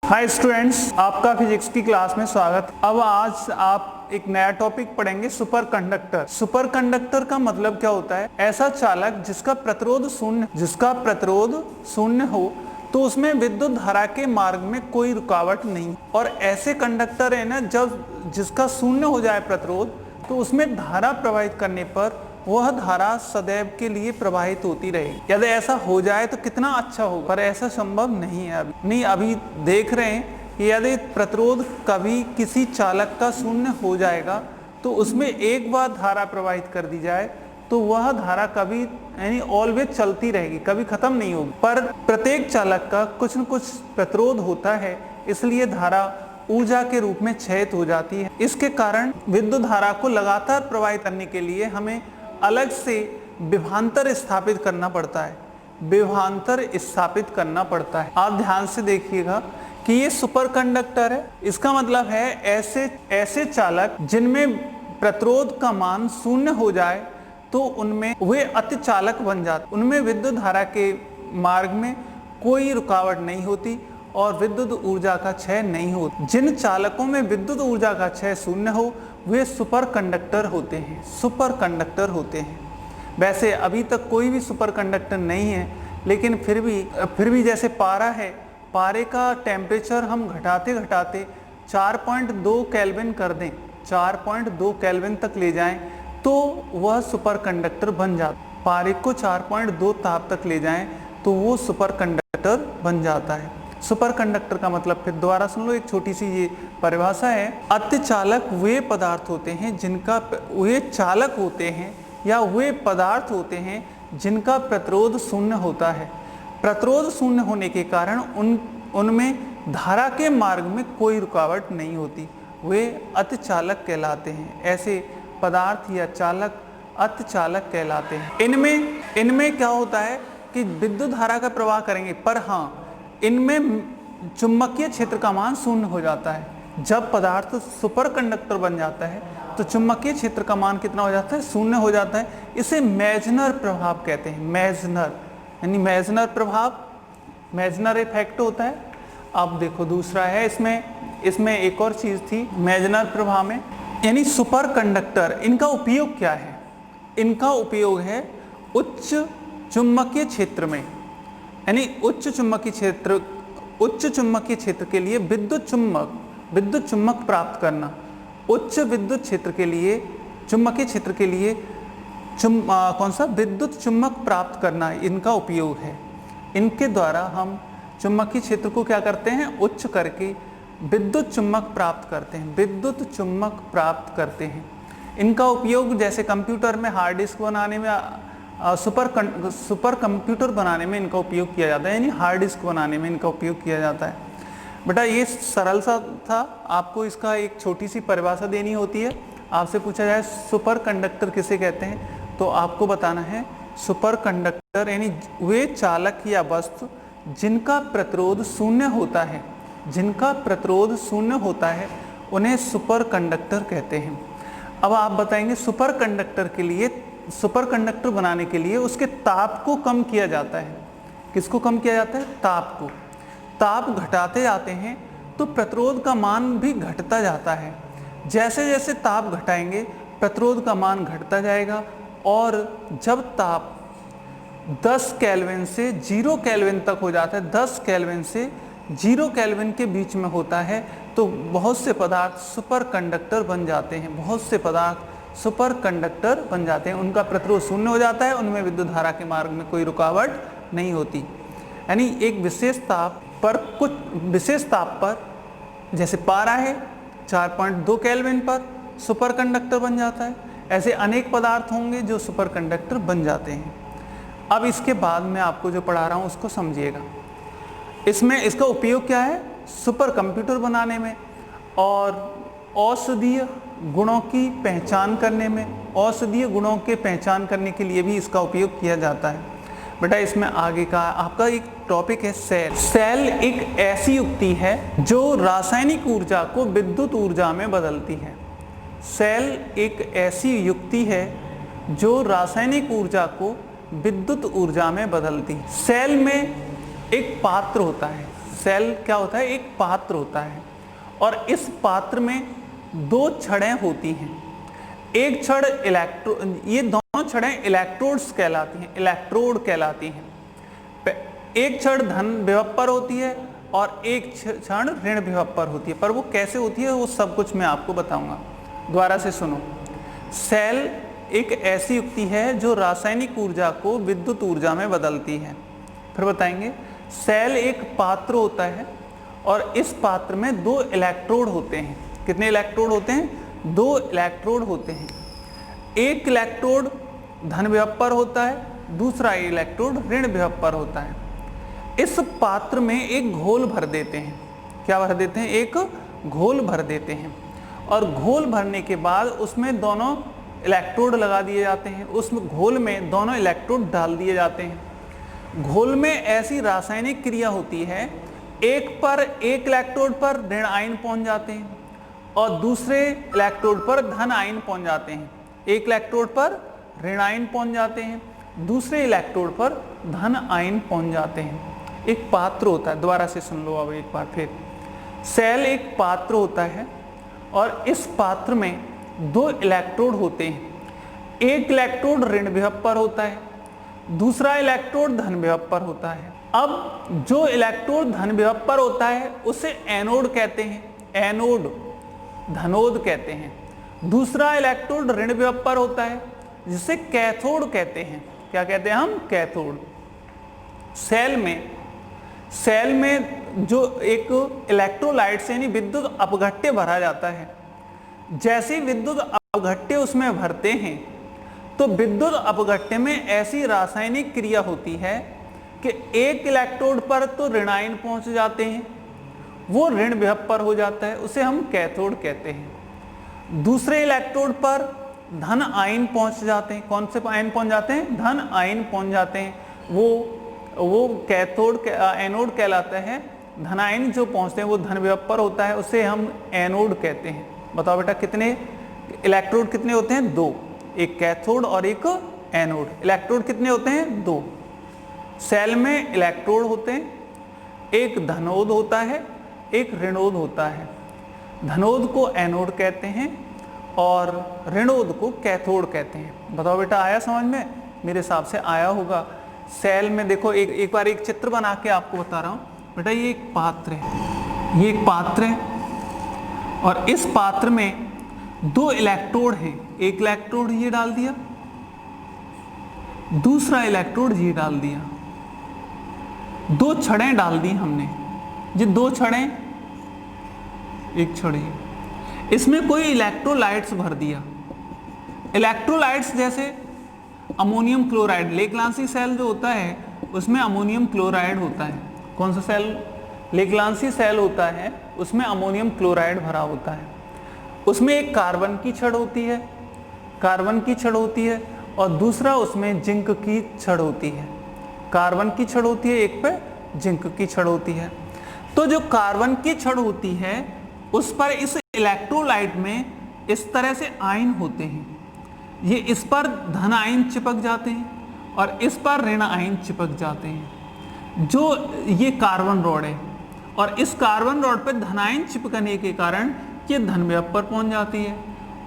Hi students, आपका physics की class में स्वागत। अब आज आप एक नया टॉपिक पढ़ेंगे, सुपर कंडक्टर। सुपर कंडक्टर का मतलब क्या होता है? ऐसा चालक जिसका प्रतिरोध शून्य हो तो उसमें विद्युत धारा के मार्ग में कोई रुकावट नहीं। और ऐसे कंडक्टर है ना, जब जिसका शून्य हो जाए प्रतिरोध, तो उसमें धारा प्रवाहित करने पर वह धारा सदैव के लिए प्रवाहित होती रहेगी। यदि ऐसा हो जाए तो कितना अच्छा होगा, पर ऐसा संभव नहीं है। अभी देख रहे हैं कि यदि प्रतिरोध कभी किसी चालक का शून्य हो जाएगा तो उसमें एक बार धारा प्रवाहित कर दी जाए तो वह धारा कभी यानी ऑलवेज चलती रहेगी, कभी खत्म नहीं होगी। पर प्रत्येक चालक का कुछ न कुछ प्रतिरोध होता है, इसलिए धारा ऊर्जा के रूप में क्षयित हो जाती है। इसके कारण विद्युत धारा को लगातार प्रवाहित करने के लिए हमें अलग से विभवांतर स्थापित करना पड़ता है। आप ध्यान से देखिएगा कि ये सुपर कंडक्टर है। इसका मतलब है ऐसे चालक जिनमें प्रतिरोध का मान शून्य हो जाए तो उनमें वे अति चालक बन जाते, उनमें विद्युत धारा के मार्ग में कोई रुकावट नहीं होती और विद्युत ऊर्जा का क्षय नहीं होता। जिन चालकों में विद्युत ऊर्जा का क्षय शून्य हो वे सुपर कंडक्टर होते हैं। वैसे अभी तक कोई भी सुपर कंडक्टर नहीं है, लेकिन फिर भी जैसे पारा है, पारे का टेम्परेचर हम घटाते 4.2 केल्विन कर दें, 4.2 केल्विन तक ले जाएं तो वह सुपर कंडक्टर बन जाता है। पारे को 4.2 ताप तक ले जाएं तो वो सुपर कंडक्टर बन जाता है। सुपर कंडक्टर का मतलब फिर दोबारा सुन लो, एक छोटी सी ये परिभाषा है। अति चालक वे पदार्थ होते हैं जिनका प्रतिरोध शून्य होता है। प्रतिरोध शून्य होने के कारण उनमें धारा के मार्ग में कोई रुकावट नहीं होती, वे अति चालक कहलाते हैं। ऐसे पदार्थ या चालक अति चालक कहलाते हैं। इनमें क्या होता है कि विद्युत धारा का प्रवाह करेंगे, पर हाँ, इनमें चुंबकीय क्षेत्र का मान शून्य हो जाता है। जब पदार्थ सुपर कंडक्टर बन जाता है तो चुंबकीय क्षेत्र का मान कितना हो जाता है? शून्य हो जाता है। इसे मेजनर प्रभाव कहते हैं। मेजनर प्रभाव, मेजनर इफेक्ट होता है। अब देखो दूसरा है, इसमें एक और चीज थी मेजनर प्रभाव में, यानी सुपर कंडक्टर। इनका उपयोग क्या है? इनका उपयोग है उच्च चुंबकीय क्षेत्र में, यानी उच्च चुंबकीय क्षेत्र के लिए विद्युत चुम्बक प्राप्त करना। उच्च विद्युत क्षेत्र के लिए चुंबकीय क्षेत्र के लिए विद्युत चुम्बक प्राप्त करना इनका उपयोग है। इनके द्वारा हम चुंबकीय क्षेत्र को क्या करते हैं? उच्च करके विद्युत चुम्बक प्राप्त करते हैं। इनका उपयोग जैसे कंप्यूटर में हार्ड डिस्क बनाने में, सुपर कंप्यूटर बनाने में इनका उपयोग किया जाता है, यानी हार्ड डिस्क बनाने में इनका उपयोग किया जाता है। बेटा ये सरल सा था, आपको इसका एक छोटी सी परिभाषा देनी होती है। आपसे पूछा जाए सुपर कंडक्टर किसे कहते हैं, तो आपको बताना है सुपर कंडक्टर यानी वे चालक या वस्तु जिनका प्रतिरोध शून्य होता है उन्हें सुपर कंडक्टर कहते हैं। अब आप बताएंगे सुपर कंडक्टर बनाने के लिए उसके ताप को कम किया जाता है। किसको कम किया जाता है? ताप को। ताप घटाते जाते हैं तो प्रतिरोध का मान भी घटता जाता है। जैसे जैसे ताप घटाएंगे प्रतिरोध का मान घटता जाएगा, और जब ताप 10 केल्विन से 0 केल्विन तक हो जाता है, 10 केल्विन से 0 केल्विन के बीच में होता है, तो बहुत से पदार्थ सुपर कंडक्टर बन जाते हैं। उनका प्रतिरोध शून्य हो जाता है, उनमें विद्युत धारा के मार्ग में कोई रुकावट नहीं होती। यानी एक विशेष ताप पर जैसे पारा है 4.2 केल्विन पर सुपर कंडक्टर बन जाता है। ऐसे अनेक पदार्थ होंगे जो सुपर कंडक्टर बन जाते हैं। अब इसके बाद मैं आपको जो पढ़ा रहा हूँ उसको समझिएगा। इसका उपयोग क्या है? सुपर कंप्यूटर बनाने में और औषधीय गुणों की पहचान करने के लिए भी इसका उपयोग किया जाता है। बेटा इसमें आगे का आपका एक टॉपिक है सेल एक ऐसी युक्ति है जो रासायनिक ऊर्जा को विद्युत ऊर्जा में बदलती है। सेल एक ऐसी युक्ति है जो रासायनिक ऊर्जा को विद्युत ऊर्जा में बदलती है। सेल में एक पात्र होता है, सेल क्या होता है, एक पात्र होता है और इस पात्र में दो छड़ें होती हैं। एक छड़ ये दोनों छड़ें इलेक्ट्रोड्स कहलाती हैं, इलेक्ट्रोड कहलाती हैं। एक छड़ धन विभव पर होती है और एक क्षण ऋण विभव पर होती है, पर वो कैसे होती है वो सब कुछ मैं आपको बताऊंगा। दोबारा से सुनो। सेल एक ऐसी युक्ति है जो रासायनिक ऊर्जा को विद्युत ऊर्जा में बदलती है। फिर बताएंगे। सेल एक पात्र होता है और इस पात्र में दो इलेक्ट्रोड होते हैं। कितने इलेक्ट्रोड होते हैं? दो इलेक्ट्रोड होते हैं। एक इलेक्ट्रोड धन विभव पर होता है, दूसरा इलेक्ट्रोड ऋण विभव पर होता है। इस पात्र में एक घोल भर देते हैं। क्या भर देते हैं? एक घोल भर देते हैं और घोल भरने के बाद उसमें दोनों इलेक्ट्रोड लगा दिए जाते हैं। उस घोल में दोनों इलेक्ट्रोड डाल दिए जाते हैं। घोल में ऐसी रासायनिक क्रिया होती है, एक इलेक्ट्रोड पर ऋण आयन पहुंच जाते हैं और दूसरे इलेक्ट्रोड पर धन आयन पहुंच जाते हैं। एक इलेक्ट्रोड पर ऋण आयन पहुंच जाते हैं, दूसरे इलेक्ट्रोड पर धन आयन पहुंच जाते हैं। एक पात्र होता है। दोबारा से सुन लो अब एक बार फिर। सेल एक पात्र होता है और इस पात्र में दो इलेक्ट्रोड होते हैं। एक इलेक्ट्रोड ऋण विभव पर होता है, दूसरा इलेक्ट्रोड धन विभव पर होता है। अब जो इलेक्ट्रोड धन विभव पर होता है उसे एनोड कहते हैं, एनोड, धनोद कहते हैं। दूसरा इलेक्ट्रोड ऋण विभव पर होता है जिसे कैथोड कहते हैं। क्या कहते हैं हम? कैथोड। सेल में जो एक इलेक्ट्रोलाइट से यानी विद्युत अपघट्य भरा जाता है, जैसे विद्युत अपघट्य उसमें भरते हैं तो विद्युत अपघट्य में ऐसी रासायनिक क्रिया होती है कि एक इलेक्ट्रोड पर तो ऋण आयन पहुंच जाते हैं, वो ऋण विभव पर हो जाता है, उसे हम कैथोड कहते हैं। दूसरे इलेक्ट्रोड पर धन आयन पहुंच जाते हैं। कौन से आयन पहुंच जाते हैं? धन आयन पहुंच जाते हैं। वो कैथोड एनोड कहलाता है। धन आयन जो पहुंचते हैं वो धन विभव पर होता है, उसे हम एनोड कहते हैं। बताओ बेटा कितने इलेक्ट्रोड कितने होते हैं? दो। एक कैथोड और एक एनोड। इलेक्ट्रोड कितने होते हैं? दो। सेल में इलेक्ट्रोड होते हैं, एक धनोद होता है, एक ऋणोद होता है। धनोद को एनोड कहते हैं और ऋणोद को कैथोड कहते हैं। बताओ बेटा आया समझ में? मेरे हिसाब से आया होगा। सेल में देखो एक बार एक चित्र बना के आपको बता रहा हूं बेटा। ये एक पात्र है, ये एक पात्र है और इस पात्र में दो इलेक्ट्रोड हैं। एक इलेक्ट्रोड ये डाल दिया, दूसरा इलेक्ट्रोड ये डाल दिया। दो छड़ें डाल दी हमने। ये दो छड़ें, एक छड़ी, इसमें कोई इलेक्ट्रोलाइट्स भर दिया। इलेक्ट्रोलाइट्स जैसे अमोनियम क्लोराइड, लेक्लांसी सेल जो होता है उसमें अमोनियम क्लोराइड होता है। कौन सा सेल? लेक्लांसी सेल होता है, उसमें अमोनियम क्लोराइड भरा होता है। उसमें एक कार्बन की छड़ होती है, कार्बन की छड़ होती है और दूसरा उसमें जिंक की छड़ होती है। कार्बन की छड़ होती है, एक पे जिंक की छड़ होती है। तो जो कार्बन की छड़ होती है उस पर इस इलेक्ट्रोलाइट में इस तरह से आयन होते हैं। ये इस पर धन आयन चिपक जाते हैं और इस पर ऋण आयन चिपक जाते हैं। जो ये कार्बन रॉड है और इस कार्बन रॉड पर धन आयन चिपकने के कारण ये धन विभव पर पहुंच जाती है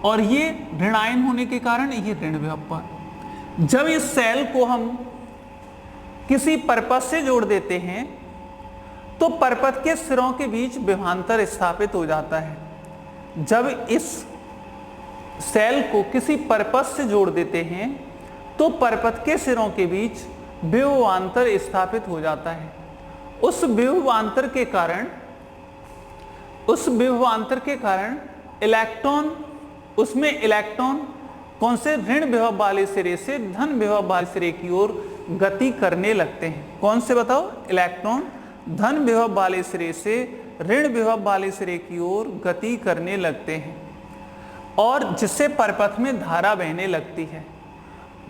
और ये ऋण आयन होने के कारण ये ऋण विभव पर। जब इस सेल को हम किसी परपथ से जोड़ देते हैं तो परपथ के सिरों के बीच विभवांतर स्थापित हो जाता है। जब इस सेल को किसी परपथ से जोड़ देते हैं तो परपथ के सिरों के बीच विभवांतर स्थापित हो जाता है। उस विभवांतर के कारण इलेक्ट्रॉन, उसमें इलेक्ट्रॉन कौन से ऋण विभव वाले सिरे से धन विभव वाले सिरे की ओर गति करने लगते हैं। कौन से बताओ? इलेक्ट्रॉन धन विभव वाले सिरे से ऋण विभव वाले सिरे की ओर गति करने लगते हैं और जिससे परपथ में धारा बहने लगती है।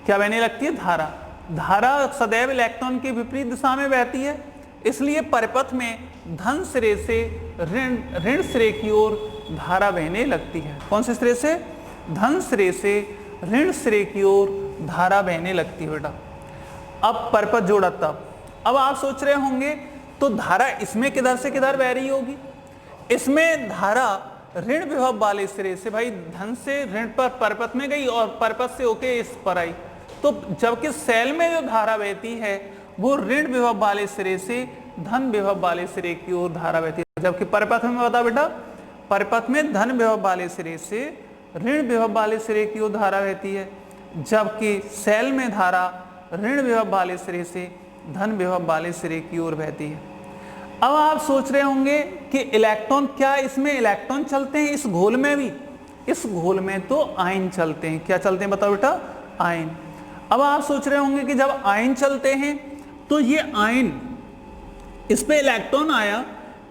क्या बहने लगती है? धारा। धारा सदैव इलेक्ट्रॉन के विपरीत दिशा में बहती है, इसलिए परपथ में धन सिरे से ऋण सिरे की ओर धारा बहने लगती है। कौन से सिरे से? धन सिरे से ऋण सिरे की ओर धारा बहने लगती है बेटा। अब परपथ जोड़ा तब। अब आप सोच रहे होंगे तो धारा इसमें किधर से किधर बह रही होगी? इसमें धारा ऋण विभव वाले सिरे से भाई धन से ऋण पर परपथ में गई और परपथ से होके इस पर आई। तो जबकि सेल में जो धारा बहती है वो ऋण विभव वाले सिरे से धन विभव वाले सिरे की ओर धारा बहती है, जबकि परपथ में बता बेटा, परपथ में धन विभव वाले सिरे से ऋण विभव वाले सिरे की ओर धारा बहती है, जबकि सेल में धारा ऋण विभव वाले सिरे से धन विभव वाले सिरे की ओर बहती है। अब आप सोच रहे होंगे कि इलेक्ट्रॉन, क्या इसमें इलेक्ट्रॉन चलते हैं? इस घोल में भी, इस घोल में तो आयन चलते हैं। क्या चलते हैं बताओ बेटा? आयन। अब आप सोच रहे होंगे कि जब आयन चलते हैं तो ये आयन, इस पे इलेक्ट्रॉन आया,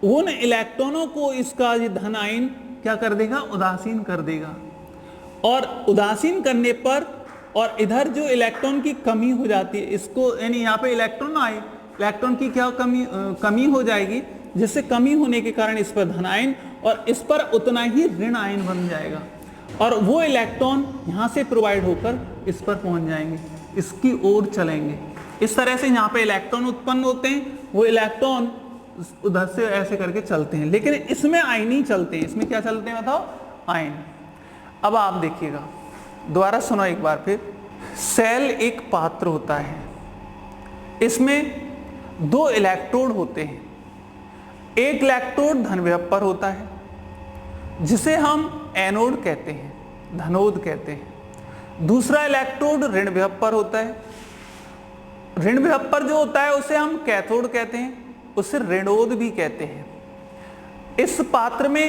उन इलेक्ट्रॉनों को इसका ये धन आयन क्या कर देगा? उदासीन कर देगा। और उदासीन करने पर और इधर जो इलेक्ट्रॉन की कमी हो जाती है, इसको यानी यहाँ पे इलेक्ट्रॉन आए, इलेक्ट्रॉन की क्या कमी हो जाएगी, जिससे कमी होने के कारण इस पर धन आयन और इस पर उतना ही ऋण आयन बन जाएगा और वो इलेक्ट्रॉन यहाँ से प्रोवाइड होकर इस पर पहुंच जाएंगे, इसकी ओर चलेंगे। इस तरह से यहाँ पे इलेक्ट्रॉन उत्पन्न होते हैं, वो इलेक्ट्रॉन उधर से ऐसे करके चलते हैं, लेकिन इसमें आयन ही चलते हैं। इसमें क्या चलते हैं बताओ? आयन। अब आप देखिएगा, दोबारा सुनो एक बार फिर। सेल एक पात्र होता है, इसमें दो इलेक्ट्रोड होते हैं। एक इलेक्ट्रोड धन विभव पर होता है जिसे हम एनोड कहते हैं, धनोद कहते हैं। दूसरा इलेक्ट्रोड ऋण विभव पर होता है। ऋण विभव पर जो होता है उसे हम कैथोड कहते हैं, उसे ऋणोद भी कहते हैं। इस पात्र में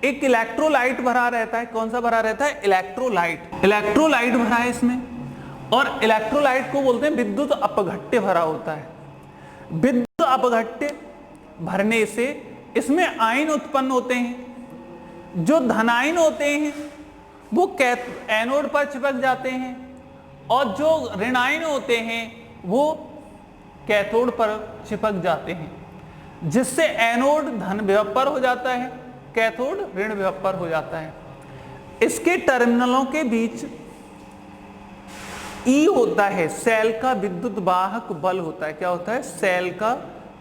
एक इलेक्ट्रोलाइट भरा रहता है। कौन सा भरा रहता है? इलेक्ट्रोलाइट। इलेक्ट्रोलाइट भरा है इसमें, और इलेक्ट्रोलाइट को बोलते हैं विद्युत अपघट्य भरा होता है। विद्युत अपघट्य भरने से इसमें आयन उत्पन्न होते हैं। जो धनायन होते हैं वो एनोड पर चिपक जाते हैं और जो ऋणायन होते हैं वो कैथोड पर चिपक जाते हैं, जिससे एनोड धन विभव पर हो जाता है, कैथोड ऋण विभव पर हो जाता है। इसके टर्मिनलों के बीच ई होता है, सेल का विद्युत वाहक बल होता है। क्या होता है? सेल का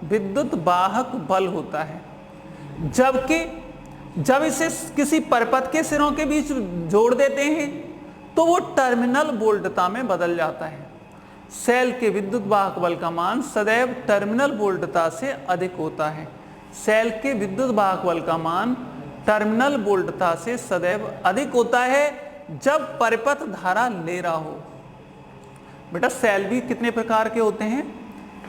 विद्युत वाहक बल होता है। जबकि जब इसे किसी परपथ के सिरों के बीच जोड़ देते हैं तो वो टर्मिनल वोल्टता में बदल जाता है। सेल के विद्युत वाहक बल का मान सदैव टर्मिनल वोल्टता से अधिक होता है। सेल के विद्युत वाहक बल का मान टर्मिनल वोल्टता से सदैव अधिक होता है जब परिपथ धारा ले रहा हो। बेटा सेल भी कितने प्रकार के होते हैं?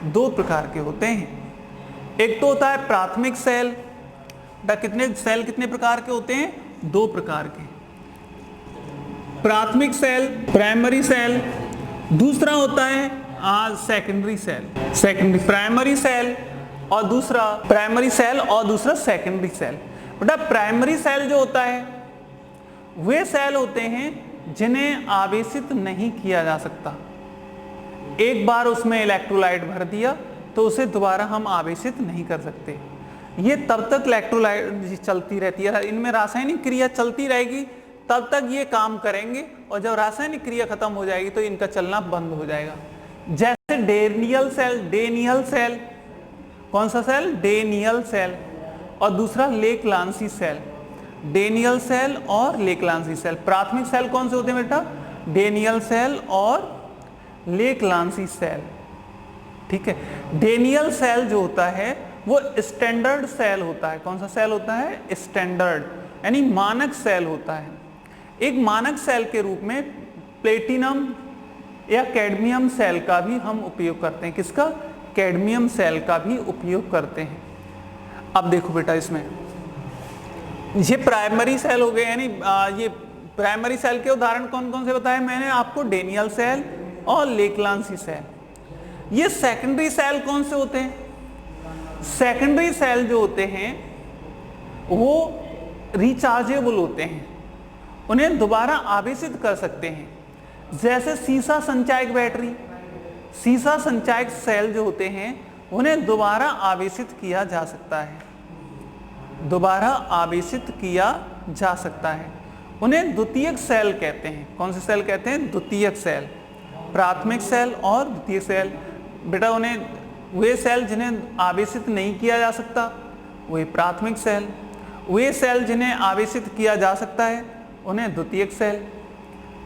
दो प्रकार के होते हैं। एक तो होता है प्राथमिक सेल। कितने सेल कितने प्रकार के होते हैं? दो प्रकार के। प्राथमिक सेल, प्राइमरी सेल। दूसरा होता है secondary cell. Secondary primary cell और दूसरा प्राइमरी सेल और दूसरा सेकेंडरी सेल। बेटा प्राइमरी सेल जो होता है वे सेल होते हैं जिन्हें आवेशित नहीं किया जा सकता। एक बार उसमें इलेक्ट्रोलाइट भर दिया तो उसे दोबारा हम आवेशित नहीं कर सकते। ये तब तक इलेक्ट्रोलाइट चलती रहती है, इनमें रासायनिक क्रिया चलती रहेगी, तब तक ये काम करेंगे और जब रासायनिक क्रिया खत्म हो जाएगी तो इनका चलना बंद हो जाएगा। जैसे डेनियल सेल, डेनियल सेल, कौन सा सेल? डेनियल सेल, और दूसरा लेकलांसी सेल। डेनियल सेल और लेकलांसी सेल। प्राथमिक सेल कौन से होते हैं बेटा? डेनियल सेल और लेकलांसी सेल। ठीक है। डेनियल सेल जो होता है वो स्टैंडर्ड सेल होता है। कौन सा सेल होता है? स्टैंडर्ड, यानी मानक सेल होता है। एक मानक सेल के रूप में प्लेटिनम या कैडमियम सेल का भी हम उपयोग करते हैं। किसका? कैडमियम सेल का भी उपयोग करते हैं। अब देखो बेटा इसमें ये प्राइमरी सेल हो गए, यानी ये प्राइमरी सेल के उदाहरण कौन कौन से बताए मैंने आपको? डेनियल सेल और लेकलांसी सेल। ये सेकेंडरी सेल कौन से होते हैं? सेकेंडरी सेल जो होते हैं वो रिचार्जेबल होते हैं, उन्हें दोबारा आवेशित कर सकते हैं। जैसे सीसा संचायक बैटरी, सीसा संचायक सेल जो होते हैं उन्हें दोबारा आवेशित किया जा सकता है, दोबारा आवेशित किया जा सकता है। उन्हें द्वितीयक सेल कहते हैं। कौन से सेल कहते हैं? द्वितीयक सेल। प्राथमिक सेल और द्वितीयक सेल। बेटा उन्हें वे सेल जिन्हें आवेशित नहीं किया जा सकता वे प्राथमिक सेल, वे सेल जिन्हें आवेशित किया जा सकता है उन्हें द्वितीयक सेल,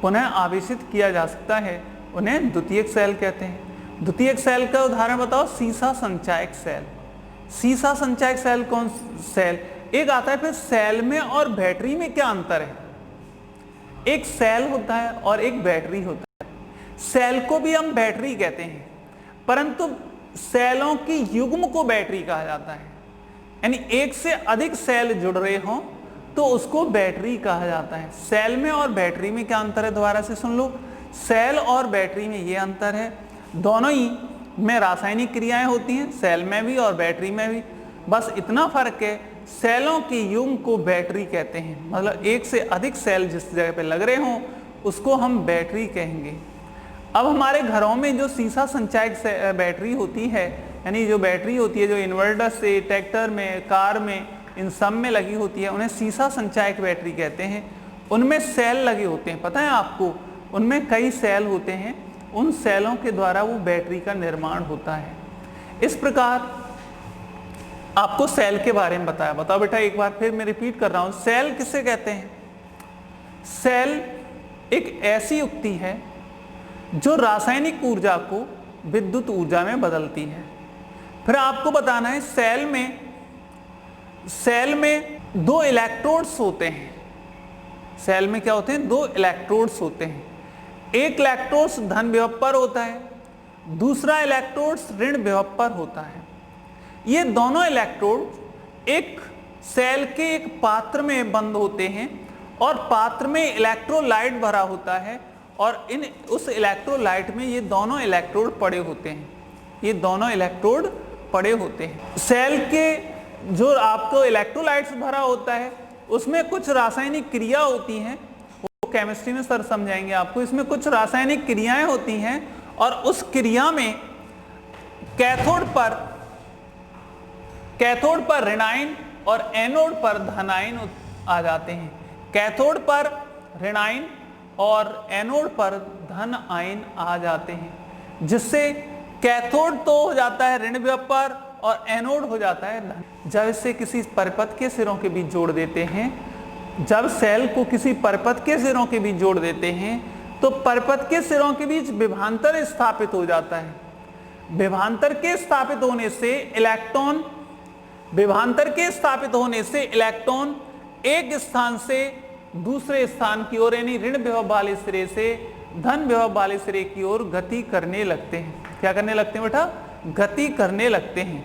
पुनः आवेशित किया जा सकता है उन्हें द्वितीयक सेल कहते हैं। द्वितीयक सेल का उदाहरण बताओ, सीसा संचायक सेल। सीसा संचायक सेल कौन सेल? एक आता है फिर सेल में और बैटरी में क्या अंतर है? एक सेल होता है और एक बैटरी होता है। सेल को भी हम बैटरी कहते हैं, परंतु सेलों की युग्म को बैटरी कहा जाता है। यानी एक से अधिक सेल जुड़ रहे हों तो उसको बैटरी कहा जाता है। सेल में और बैटरी में क्या अंतर है? दोबारा से सुन लो, सेल और बैटरी में ये अंतर है, दोनों ही में रासायनिक क्रियाएं होती हैं, सेल में भी और बैटरी में भी, बस इतना फर्क है, सेलों की युग्म को बैटरी कहते हैं। मतलब एक से अधिक सेल जिस जगह पे लग रहे हों उसको हम बैटरी कहेंगे। अब हमारे घरों में जो सीसा संचायक बैटरी होती है, यानी जो बैटरी होती है जो इन्वर्टर से, ट्रैक्टर में, कार में, इन सब में लगी होती है, उन्हें सीसा संचायक बैटरी कहते हैं। उनमें सेल लगे होते हैं, पता है आपको, उनमें कई सेल होते हैं, उन सेलों के द्वारा वो बैटरी का निर्माण होता है। इस प्रकार आपको सेल के बारे में बताया। बताओ बेटा, एक बार फिर मैं रिपीट कर रहा हूं, सेल किसे कहते हैं? सेल एक ऐसी युक्ति है जो रासायनिक ऊर्जा को विद्युत ऊर्जा में बदलती है। फिर आपको बताना है सेल में दो इलेक्ट्रोड्स होते हैं। सेल में क्या होते हैं? दो इलेक्ट्रोड्स होते हैं। एक इलेक्ट्रोड्स धन विभव पर होता है, दूसरा इलेक्ट्रोड्स ऋण विभव पर होता है। ये दोनों इलेक्ट्रोड एक सेल के एक पात्र में बंद होते हैं और पात्र में इलेक्ट्रोलाइट भरा होता है और उस इलेक्ट्रोलाइट में ये दोनों इलेक्ट्रोड पड़े होते हैं। ये दोनों इलेक्ट्रोड पड़े होते हैं। सेल के जो आपको इलेक्ट्रोलाइट्स भरा होता है उसमें कुछ रासायनिक क्रिया होती हैं, वो केमिस्ट्री में सर समझाएंगे आपको। इसमें कुछ रासायनिक क्रियाएं होती हैं और उस क्रिया में कैथोड पर ऋणायन और एनोड पर धनायन आ जाते हैं। कैथोड पर ऋणायन और एनोड पर धन आयन आ जाते हैं, जिससे कैथोड तो हो जाता है ऋण विभव पर और एनोड हो जाता है धन। जब इसे किसी परिपथ के सिरों के बीच जोड़ देते हैं, जब सेल को किसी परिपथ के सिरों के बीच जोड़ देते हैं तो परिपथ के सिरों के बीच विभवांतर स्थापित हो जाता है। विभवांतर के स्थापित होने से इलेक्ट्रॉन एक स्थान से दूसरे स्थान की ओर, यानी ऋण विभव वाले सिरे से धन विभव वाले सिरे की ओर गति करने लगते हैं। क्या करने लगते हैं बेटा? गति करने लगते हैं,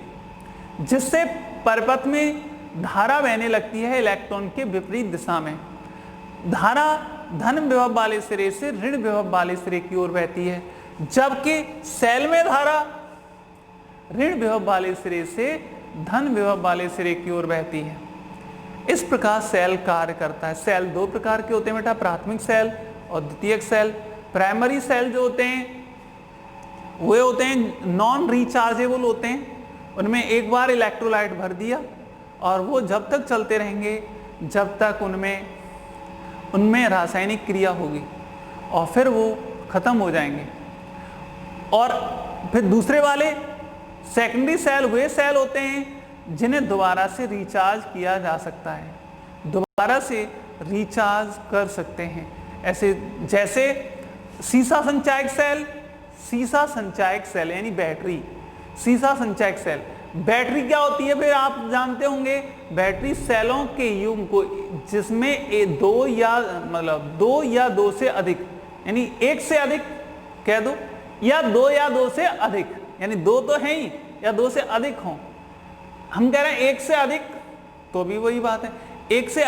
जिससे परिपथ में धारा बहने लगती है इलेक्ट्रॉन के विपरीत दिशा में। धारा धन विभव वाले सिरे से ऋण विभव वाले सिरे की ओर बहती है, जबकि सेल में धारा ऋण विभव वाले सिरे से धन विभव वाले सिरे की ओर बहती है। इस प्रकार सेल कार्य करता है। सेल दो प्रकार के होते हैं बेटा, प्राथमिक सेल और द्वितीयक सेल। प्राइमरी सेल जो होते हैं वे होते हैं नॉन रिचार्जेबल होते हैं, उनमें एक बार इलेक्ट्रोलाइट भर दिया और वो जब तक चलते रहेंगे जब तक उनमें रासायनिक क्रिया होगी और फिर वो खत्म हो जाएंगे। और फिर दूसरे वाले सेकेंडरी सेल वे सेल होते हैं जिन्हें दोबारा से रिचार्ज किया जा सकता है, दोबारा से रिचार्ज कर सकते हैं। ऐसे जैसे सीसा संचायक सेल यानी बैटरी, सीसा संचायक सेल। बैटरी क्या होती है फिर आप जानते होंगे? बैटरी सेलों के युग्म को जिसमें दो या दो से अधिक, यानी एक से अधिक कह दो, या दो से अधिक, यानी दो तो है ही, या दो से अधिक हों। हम कह रहे हैं एक से अधिक, तो भी वही बात है, एक से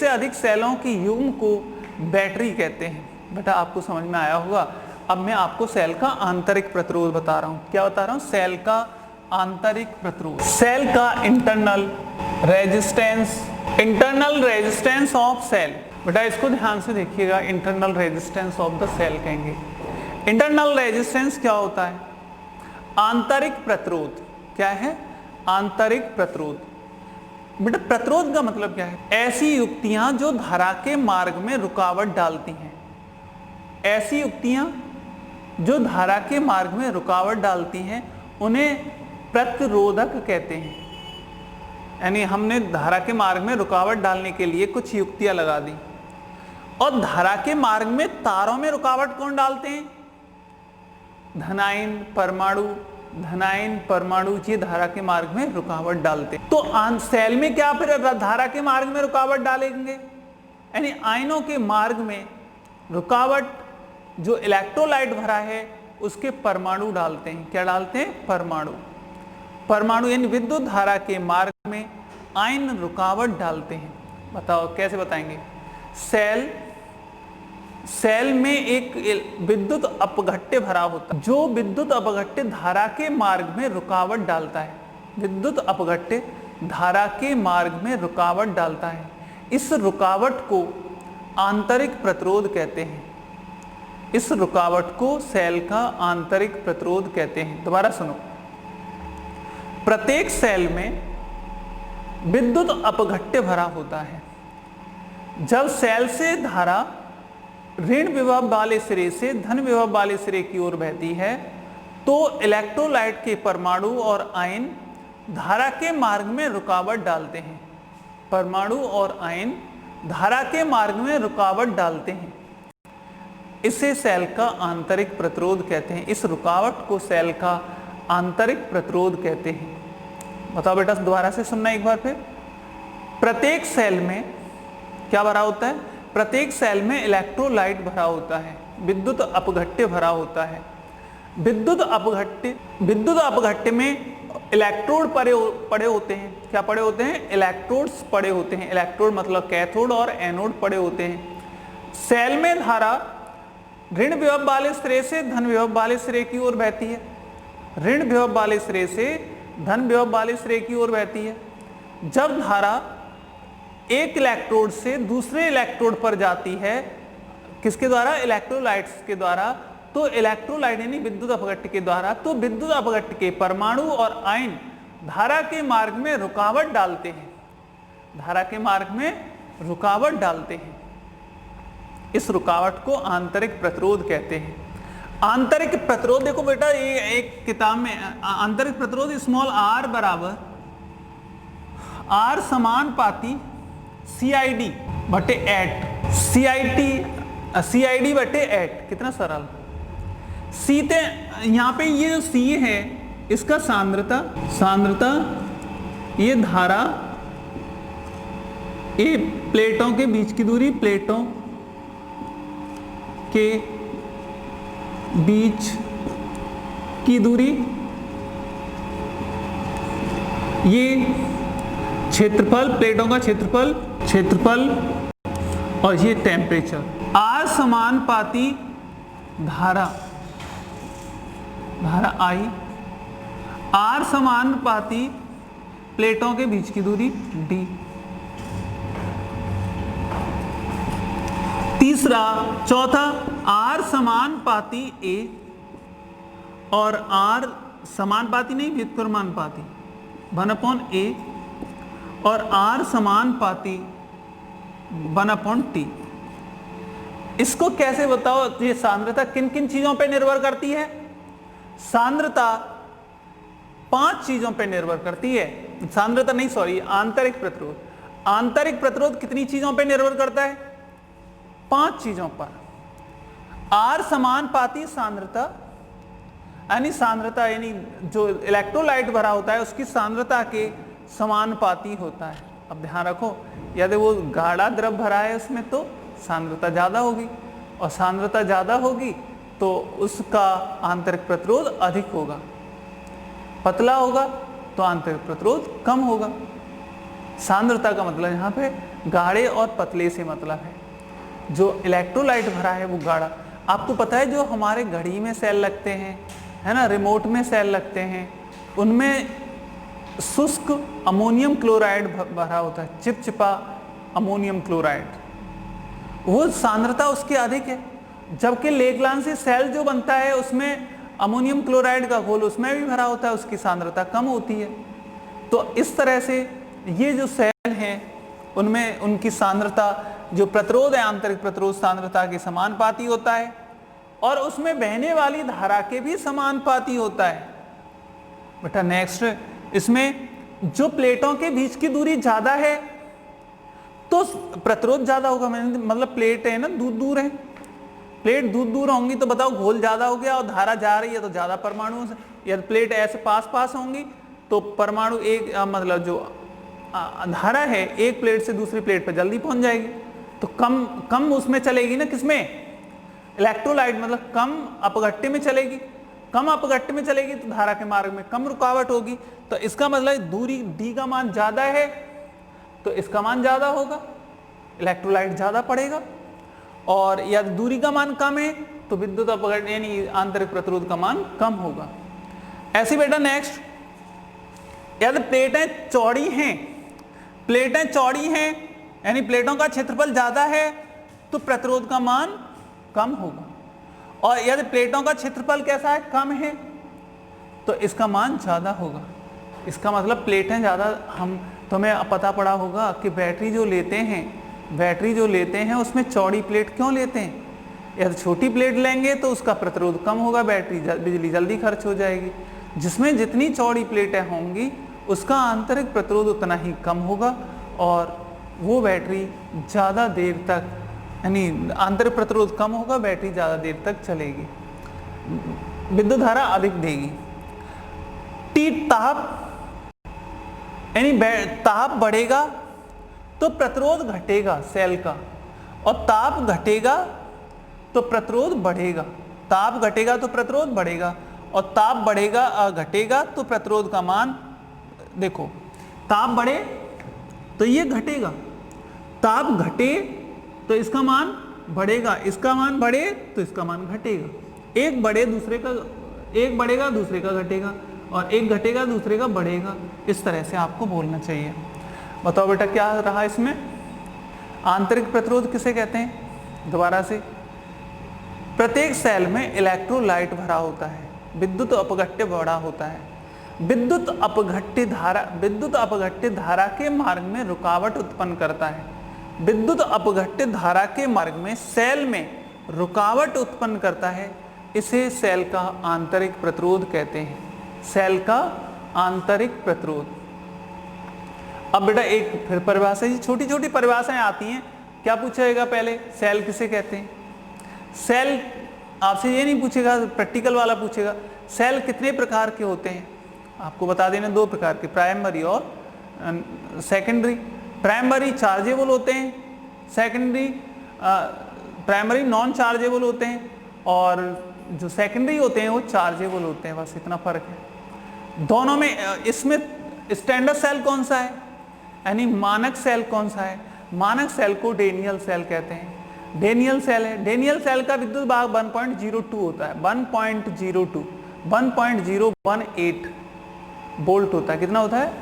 अधिक सेलों की युग्म को बैटरी कहते हैं। बेटा आपको समझ में आया होगा। अब मैं आपको सेल का आंतरिक प्रतिरोध बता रहा हूं। क्या बता रहा हूं? सेल का आंतरिक प्रतिरोध। सेल का इंटरनल रेजिस्टेंस ऑफ सेल। बेटा इसको ध्यान से देखिएगा, internal resistance of the cell कहेंगे। इंटरनल रेजिस्टेंस क्या होता है? आंतरिक प्रतिरोध। क्या है? आंतरिक प्रतिरोध। बेटा प्रतिरोध का मतलब क्या है? ऐसी युक्तियां जो धारा के मार्ग में रुकावट डालती हैं, ऐसी युक्तियां जो धारा के मार्ग में रुकावट डालती हैं उन्हें प्रतिरोधक कहते हैं। यानी हमने धारा के मार्ग में रुकावट डालने के लिए कुछ युक्तियां लगा दी। और धारा के मार्ग में तारों में रुकावट कौन डालते हैं? धनायन परमाणु ये धारा के मार्ग में रुकावट डालते हैं। तो सेल में क्या फिर धारा के मार्ग में रुकावट डालेंगे? यानी आयनों के मार्ग में रुकावट जो इलेक्ट्रोलाइट भरा है उसके परमाणु डालते हैं। क्या डालते हैं? परमाणु यानी विद्युत धारा के मार्ग में आयन रुकावट डालते हैं। बताओ कैसे बताएंगे? सेल में एक विद्युत अपघट्य भरा होता है, जो विद्युत अपघट्य धारा के मार्ग में रुकावट डालता है। विद्युत अपघट्य धारा के मार्ग में रुकावट डालता है। इस रुकावट को आंतरिक प्रतिरोध कहते हैं। इस रुकावट को सेल का आंतरिक प्रतिरोध कहते हैं। दोबारा सुनो, प्रत्येक सेल में विद्युत अपघट्य भरा होता है। जब सेल से धारा ऋण विभव वाले सिरे से धन विभव वाले सिरे की ओर बहती है तो इलेक्ट्रोलाइट के परमाणु और आयन धारा के मार्ग में रुकावट डालते हैं। परमाणु और आयन धारा के मार्ग में रुकावट डालते हैं। इसे सेल का आंतरिक प्रतिरोध कहते हैं। इस रुकावट को सेल का आंतरिक प्रतिरोध कहते हैं। बताओ बेटा, दोबारा से सुनना एक बार फिर। प्रत्येक सेल में क्या भरा होता है? प्रत्येक सेल में इलेक्ट्रोलाइट भरा होता है, विद्युत अपघट्य भरा होता है। विद्युत अपघट्य में इलेक्ट्रोड पड़े होते हैं। क्या पड़े होते हैं? इलेक्ट्रोड्स पड़े होते हैं। इलेक्ट्रोड मतलब कैथोड और एनोड पड़े होते हैं। सेल में धारा ऋण विभव वाले सिरे से धन विभव वाले सिरे की ओर बहती है। ऋण विभव वाले सिरे से धन विभव वाले सिरे की ओर बहती है। जब धारा एक इलेक्ट्रोड से दूसरे इलेक्ट्रोड पर जाती है, किसके द्वारा? इलेक्ट्रोलाइट्स के द्वारा। तो इलेक्ट्रोलाइट यानी विद्युत अपघट्य के द्वारा। तो विद्युत अपघट्य के परमाणु और आयन धारा के मार्ग में रुकावट डालते हैं। धारा के मार्ग में रुकावट डालते हैं। इस रुकावट को आंतरिक प्रतिरोध कहते हैं। आंतरिक प्रतिरोध देखो बेटा, ये एक किताब में आंतरिक प्रतिरोध स्मॉल r बराबर r समानुपाती CID बटे 8 CID बटे 8। कितना सरल। C ते यहाँ पे ये जो C है इसका सांद्रता ये धारा, ये प्लेटों के बीच की दूरी, प्लेटों के बीच की दूरी, ये क्षेत्रफल, प्लेटों का क्षेत्रफल और ये टेम्परेचर। R समानुपाती धारा I, R समानुपाती प्लेटों के बीच की दूरी D। चौथा R समानुपाती A और R समानुपाती नहीं, व्युत्क्रमानुपाती 1/A और R समानुपाती 1/T। इसको कैसे बताओ? ये सांद्रता किन किन चीजों पे निर्भर करती है? सांद्रता 5 चीजों पे निर्भर करती है। सांद्रता नहीं, सॉरी, आंतरिक प्रतिरोध। आंतरिक प्रतिरोध कितनी चीजों पे निर्भर करता है? 5 चीजों पर। R समानुपाती सांद्रता यानी जो इलेक्ट्रोलाइट भरा होता है उसकी सांद्रता के समानुपाती होता है। अब ध्यान रखो, यदि वो गाढ़ा द्रव भरा है उसमें तो सांद्रता ज्यादा होगी, और सांद्रता ज्यादा होगी तो उसका आंतरिक प्रतिरोध अधिक होगा। पतला होगा तो आंतरिक प्रतिरोध कम होगा। सांद्रता का मतलब यहाँ पे गाढ़े और पतले से मतलब है। जो इलेक्ट्रोलाइट भरा है वो गाढ़ा। आपको पता है जो हमारे घड़ी में सेल लगते हैं, है ना, रिमोट में सेल लगते हैं, उनमें शुष्क अमोनियम क्लोराइड भरा होता है, चिपचिपा अमोनियम क्लोराइड। वो सांद्रता उसकी अधिक है। जबकि लेग्लांसी सेल जो बनता है उसमें अमोनियम क्लोराइड का घोल उसमें भी भरा होता है, उसकी सांद्रता कम होती है। तो इस तरह से ये जो सेल हैं उनमें उनकी सांद्रता, जो प्रतिरोध है आंतरिक प्रतिरोध सांद्रता के समानुपाती होता है, और उसमें बहने वाली धारा के भी समानुपाती होता है। बेटा नेक्स्ट, इसमें जो प्लेटों के बीच की दूरी ज्यादा है तो प्रतिरोध ज्यादा होगा। मतलब प्लेट है ना दूर दूर है, प्लेट दूर दूर होंगी तो बताओ घोल ज्यादा हो गया और धारा जा रही है तो ज्यादा परमाणु से। यदि प्लेट ऐसे पास पास होंगी तो परमाणु एक मतलब जो धारा है एक प्लेट से दूसरी प्लेट पर जल्दी पहुंच जाएगी, तो कम कम उसमें चलेगी ना, किसमें, इलेक्ट्रोलाइट, मतलब कम अपघट्य में चलेगी। कम अपघट्य में चलेगी तो धारा के मार्ग में कम रुकावट होगी। तो इसका मतलब दूरी डी का मान ज्यादा है तो इसका मान ज्यादा होगा, इलेक्ट्रोलाइट ज्यादा पड़ेगा। और यदि दूरी का मान कम है तो विद्युत अपघट्य यानी आंतरिक प्रतिरोध का मान कम होगा। ऐसे बेटा नेक्स्ट, यदि प्लेटें चौड़ी हैं, प्लेटें चौड़ी हैं यानी प्लेटों का क्षेत्रफल ज्यादा है तो प्रतिरोध का मान कम होगा। और यदि प्लेटों का क्षेत्रफल कैसा है, कम है, तो इसका मान ज्यादा होगा। इसका मतलब प्लेटें ज्यादा, हम तुम्हें पता पड़ा होगा कि बैटरी जो लेते हैं उसमें चौड़ी प्लेट क्यों लेते हैं। यदि छोटी प्लेट लेंगे तो उसका प्रतिरोध कम होगा, बिजली जल्दी खर्च हो जाएगी। जिसमें जितनी चौड़ी प्लेटें होंगी उसका आंतरिक प्रतिरोध उतना ही कम होगा और वो बैटरी ज़्यादा देर तक, यानी आंतरिक प्रतिरोध कम होगा, बैटरी ज़्यादा देर तक चलेगी, विद्युत धारा अधिक देगी। टी ताप यानी ताप बढ़ेगा तो प्रतिरोध घटेगा सेल का, और ताप घटेगा तो प्रतिरोध बढ़ेगा। ताप घटेगा तो प्रतिरोध बढ़ेगा, और ताप बढ़ेगा घटेगा तो प्रतिरोध का मान, देखो ताप बढ़े तो ये घटेगा, ताप घटे तो इसका मान बढ़ेगा, इसका मान बढ़े तो इसका मान घटेगा। एक बढ़ेगा दूसरे का घटेगा, और एक घटेगा दूसरे का बढ़ेगा। इस तरह से आपको बोलना चाहिए। बताओ बेटा क्या रहा इसमें, आंतरिक प्रतिरोध किसे कहते हैं। दोबारा से, प्रत्येक सेल में इलेक्ट्रोलाइट भरा होता है, विद्युत अपघट्य बड़ा होता है। विद्युत अपघट्य धारा के मार्ग में रुकावट उत्पन्न करता है। विद्युत अपघट्य धारा के मार्ग में सेल में रुकावट उत्पन्न करता है, इसे सेल का आंतरिक प्रतिरोध कहते हैं। सेल का आंतरिक प्रतिरोध। अब बेटा एक फिर परिभाषा, छोटी छोटी परिभाषाएं आती हैं। क्या पूछेगा पहले, सेल किसे कहते हैं। सेल आपसे ये नहीं पूछेगा, प्रैक्टिकल वाला पूछेगा सेल कितने प्रकार के होते हैं। आपको बता देना दो प्रकार के, प्राइमरी और सेकेंडरी। प्राइमरी चार्जेबल होते हैं, सेकेंडरी प्राइमरी नॉन चार्जेबल होते हैं, और जो सेकेंडरी होते हैं वो चार्जेबल होते हैं। बस इतना फर्क है दोनों में। इसमें स्टैंडर्ड सेल कौन सा है, यानी मानक सेल कौन सा है। मानक सेल को डेनियल सेल कहते हैं। डेनियल सेल है, डेनियल सेल का विद्युत भाग 1.02 होता है, 1.018 वोल्ट होता है। कितना होता है,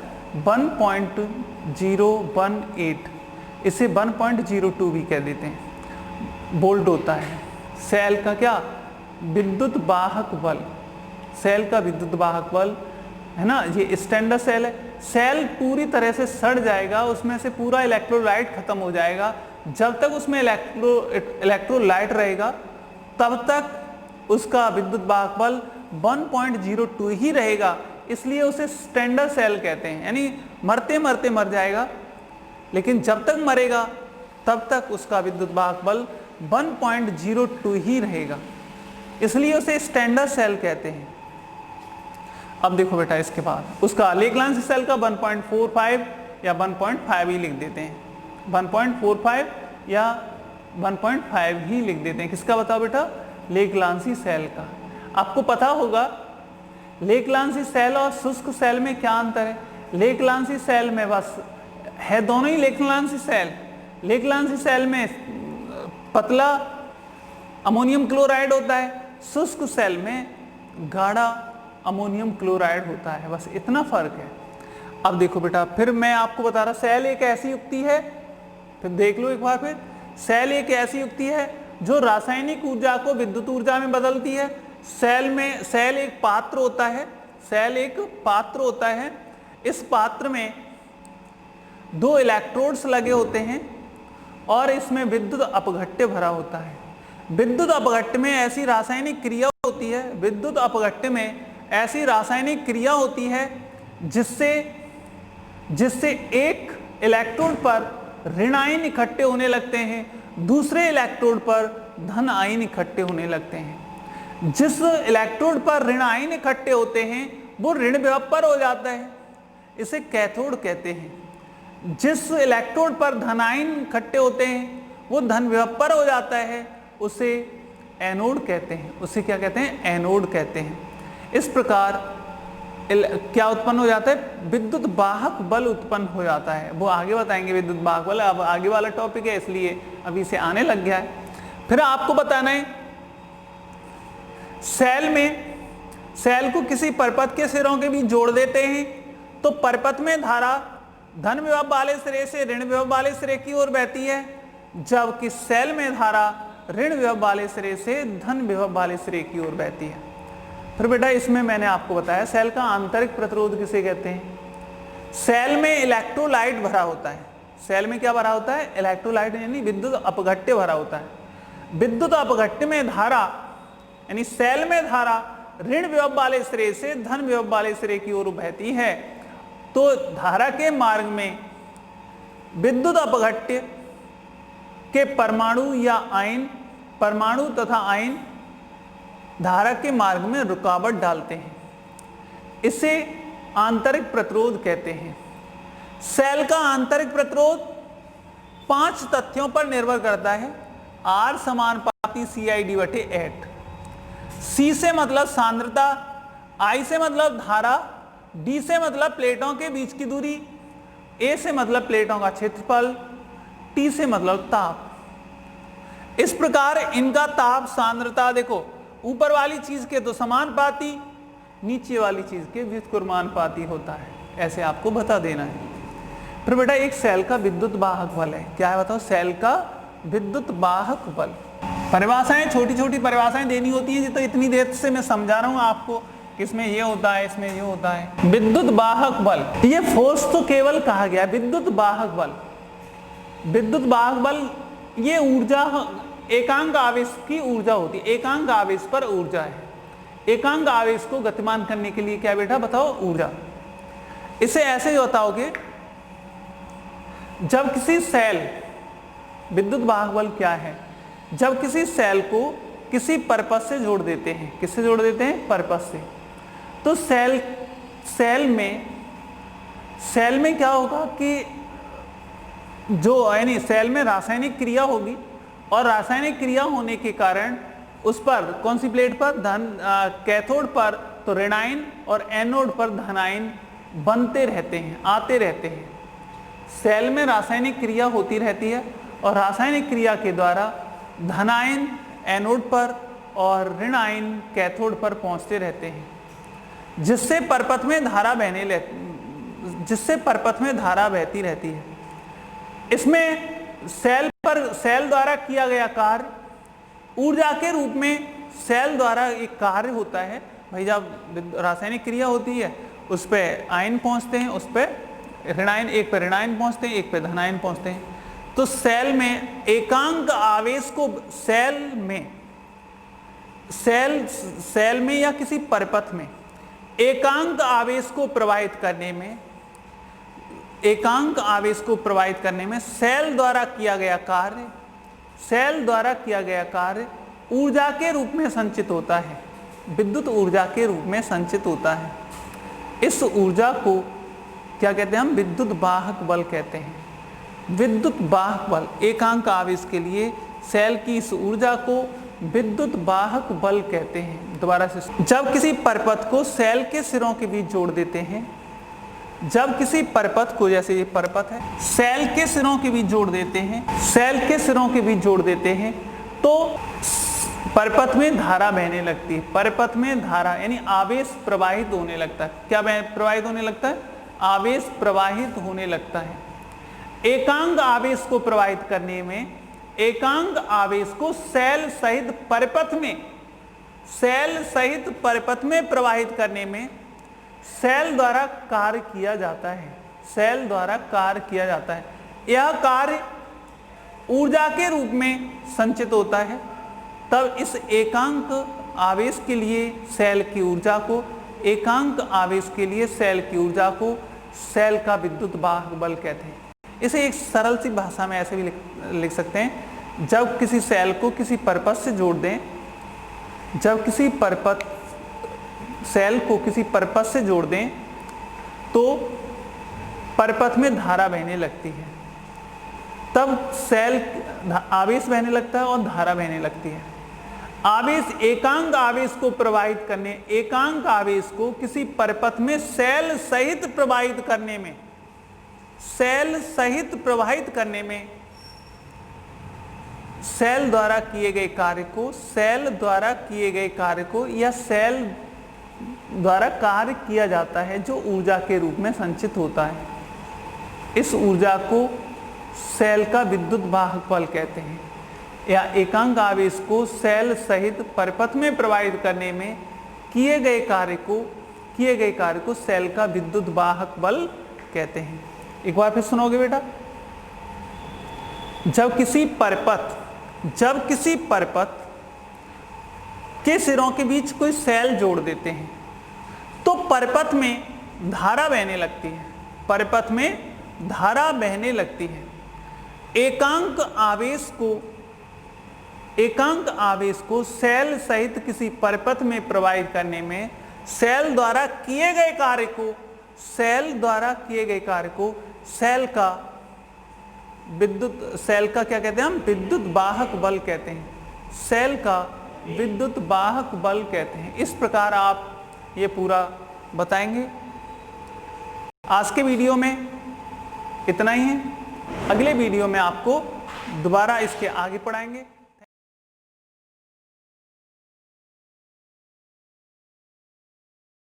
1.018, इसे 1.02 भी कह देते हैं, वोल्ट होता है। सेल का क्या, विद्युत वाहक बल, सेल का विद्युत वाहक बल है ना। ये स्टैंडर्ड सेल है। सेल पूरी तरह से सड़ जाएगा, उसमें से पूरा इलेक्ट्रोलाइट खत्म हो जाएगा। जब तक उसमें इलेक्ट्रोलाइट रहेगा तब तक उसका विद्युत वाहक बल 1.02 ही रहेगा, इसलिए उसे स्टैंडर्ड सेल कहते हैं। यानी मरते मरते मर जाएगा, लेकिन जब तक मरेगा तब तक उसका विद्युत वाहक बल 1.02 ही रहेगा, इसलिए उसे स्टैंडर्ड सेल कहते हैं। अब देखो बेटा इसके बाद उसका लेक-लांसी सेल का 1.45 या 1.5 ही लिख देते हैं, 1.45 या 1.5 ही लिख देते हैं। किसका बताओ बेटा, लेक-लांसी सेल का। आपको पता होगा लेक-लांसी सेल और शुष्क सेल में क्या अंतर है। लेक-लांसी सेल में बस है दोनों ही लेक-लांसी सेल। लेक-लांसी सेल में पतला अमोनियम क्लोराइड होता है, शुष्क सेल में गाढ़ा अमोनियम क्लोराइड होता है, बस इतना फर्क है। अब देखो बेटा फिर मैं आपको बता रहा, सेल एक ऐसी युक्ति है, फिर देख लो एक बार फिर, सेल एक ऐसी युक्ति है जो रासायनिक ऊर्जा को विद्युत ऊर्जा में बदलती है। सेल एक पात्र होता है, सेल एक पात्र होता है। इस पात्र में 2 इलेक्ट्रोड्स लगे होते हैं और इसमें विद्युत अपघट्य भरा होता है। विद्युत अपघट्य में ऐसी रासायनिक क्रिया होती है, विद्युत अपघट्य में ऐसी रासायनिक क्रिया होती है जिससे एक इलेक्ट्रोड पर ऋण आयन इकट्ठे होने लगते हैं, दूसरे इलेक्ट्रोड पर धन आयन इकट्ठे होने लगते हैं। जिस इलेक्ट्रोड पर ऋण आयन इकट्ठे होते हैं वो ऋण विभव पर हो जाता है, इसे कैथोड कहते हैं। जिस इलेक्ट्रोड पर धन आयन इकट्ठे होते हैं वो धन विभव पर हो जाता है, उसे एनोड कहते हैं। उसे क्या कहते हैं? एनोड कहते हैं। इस प्रकार क्या उत्पन्न हो जाता है? विद्युत वाहक बल उत्पन्न हो जाता है। वो आगे बताएंगे विद्युत वाहक बल, अब आगे वाला टॉपिक है इसलिए अभी से आने लग गया है। फिर आपको बताना है सेल को किसी परपथ के सिरों के बीच जोड़ देते हैं तो परपथ में धारा धन विभव वाले सिरे से ऋण विभव वाले सिरे की ओर बहती है, जबकि सेल में धारा ऋण विभव वाले सिरे से धन विभव वाले सिरे की ओर बहती है। फिर बेटा इसमें मैंने आपको बताया सेल का आंतरिक प्रतिरोध किसे कहते हैं? सेल में इलेक्ट्रोलाइट भरा होता है। सेल में क्या भरा होता है? इलेक्ट्रोलाइट यानी विद्युत अपघट्य भरा होता है। विद्युत अपघट्य में धारा यानी सेल में धारा ऋण विभव वाले सिरे से धन विभव वाले सिरे की ओर बहती है, तो धारा के मार्ग में विद्युत अपघट्य के परमाणु या आयन, परमाणु तथा आयन धारा के मार्ग में रुकावट डालते हैं। इसे आंतरिक प्रतिरोध कहते हैं। सेल का आंतरिक प्रतिरोध 5 तथ्यों पर निर्भर करता है। R समानुपाती CID/8। C से मतलब सांद्रता, I से मतलब धारा, D से मतलब प्लेटों के बीच की दूरी, A से मतलब प्लेटों का क्षेत्रफल, T से मतलब ताप। इस प्रकार इनका ताप, सांद्रता देखो ऊपर वाली चीज के तो समानुपाती, नीचे वाली चीज के व्युत्क्रमानुपाती होता है, ऐसे आपको बता देना है। फिर बेटा एक सेल का विद्युत वाहक बल है। क्या है बताओ? सेल का विद्युत वाहक बल। परिभाषाएं, छोटी छोटी परिभाषाएं देनी होती है, तो इतनी देर से मैं समझा रहा हूं आपको, इसमें ये होता है, इसमें ये होता है। विद्युत वाहक बल, ये फोर्स तो केवल कहा गया, विद्युत वाहक बल। विद्युत वाहक बल ये ऊर्जा, एकांक आवेश की ऊर्जा होती है। एकांक आवेश पर ऊर्जा है। एकांक आवेश को गतिमान करने के लिए क्या बेटा बताओ? ऊर्जा। इसे ऐसे ही बताओगे, जब किसी सेल, विद्युत वाहक बल क्या है? जब किसी सेल को किसी परपथ से जोड़ देते हैं, किससे जोड़ देते हैं? परपथ से। तो सेल में क्या होगा कि जो यानी सेल में रासायनिक क्रिया होगी, और रासायनिक क्रिया होने के कारण उस पर कौन सी प्लेट पर? कैथोड पर तो ऋण आयन और एनोड पर धन आयन बनते रहते हैं, आते रहते हैं। सेल में रासायनिक क्रिया होती रहती है और रासायनिक क्रिया के द्वारा धन आयन एनोड पर और ऋण आयन कैथोड पर पहुंचते रहते हैं, जिससे परपथ में धारा बहती रहती है। इसमें सेल द्वारा किया गया कार्य ऊर्जा के रूप में सेल द्वारा एक कार्य होता है। भाई जब रासायनिक क्रिया होती है उस पे आयन पहुंचते हैं, उस पे ऋण आयन, एक पे ऋण आयन पहुंचते हैं, एक पे धन आयन पहुंचते हैं। तो सेल में एकांक आवेश को सेल में या किसी परपथ में एकांक आवेश को प्रवाहित करने में सेल द्वारा किया गया कार्य ऊर्जा के रूप में संचित होता है, विद्युत ऊर्जा के रूप में संचित होता है। इस ऊर्जा को क्या कहते हैं? हम विद्युत वाहक बल कहते हैं। विद्युत वाहक बल, एकांक आवेश के लिए सेल की इस ऊर्जा को विद्युत वाहक बल कहते हैं। दोबारा से, जब किसी परपथ को सेल के सिरों के बीच जोड़ देते हैं, जब किसी परपथ को, जैसे ये परपथ है, सेल के सिरों के बीच जोड़ देते हैं, तो परपथ में धारा बहने लगती है। परपथ में धारा यानी आवेश प्रवाहित होने लगता है। क्या प्रवाहित होने लगता है? आवेश प्रवाहित होने लगता है। एकांक आवेश को प्रवाहित करने में, एकांक आवेश को सेल सहित परपथ में प्रवाहित करने में सेल द्वारा कार्य किया जाता है। यह कार्य ऊर्जा के रूप में संचित होता है। तब इस एकांक आवेश के लिए सेल की ऊर्जा को एकांक आवेश के लिए सेल की ऊर्जा को सेल का विद्युत वाहक बल कहते हैं। इसे एक सरल सी भाषा में ऐसे भी लिख सकते हैं, जब किसी सेल को किसी परपथ से जोड़ दें, जब किसी परपथ सेल को किसी परपथ से जोड़ दें तो परपथ में धारा बहने लगती है, तब सेल आवेश बहने लगता है और धारा बहने लगती है। आवेश एकांक आवेश को प्रवाहित करने, एकांक आवेश को किसी परपथ में सेल सहित प्रवाहित करने में, सेल सहित प्रवाहित करने में सेल द्वारा किए गए कार्य को, सेल द्वारा किए गए कार्य को या सेल द्वारा कार्य किया जाता है जो ऊर्जा के रूप में संचित होता है। इस ऊर्जा को सेल का विद्युत वाहक बल कहते हैं। या एकांक आवेश को सेल सहित परपथ में प्रवाहित करने में किए गए कार्य को सेल का विद्युत वाहक बल कहते हैं। एक बार फिर सुनोगे बेटा, जब किसी परपथ के सिरों के बीच कोई सेल जोड़ देते हैं तो परपथ में धारा बहने लगती है, परपथ में धारा बहने लगती है। एकांक आवेश को सेल सहित किसी परपथ में प्रवाहित करने में सेल द्वारा किए गए कार्य को सेल का क्या कहते हैं हम? विद्युत वाहक बल कहते हैं। सेल का विद्युत वाहक बल कहते हैं। इस प्रकार आप ये पूरा बताएंगे। आज के वीडियो में इतना ही है। अगले वीडियो में आपको दोबारा इसके आगे पढ़ाएंगे।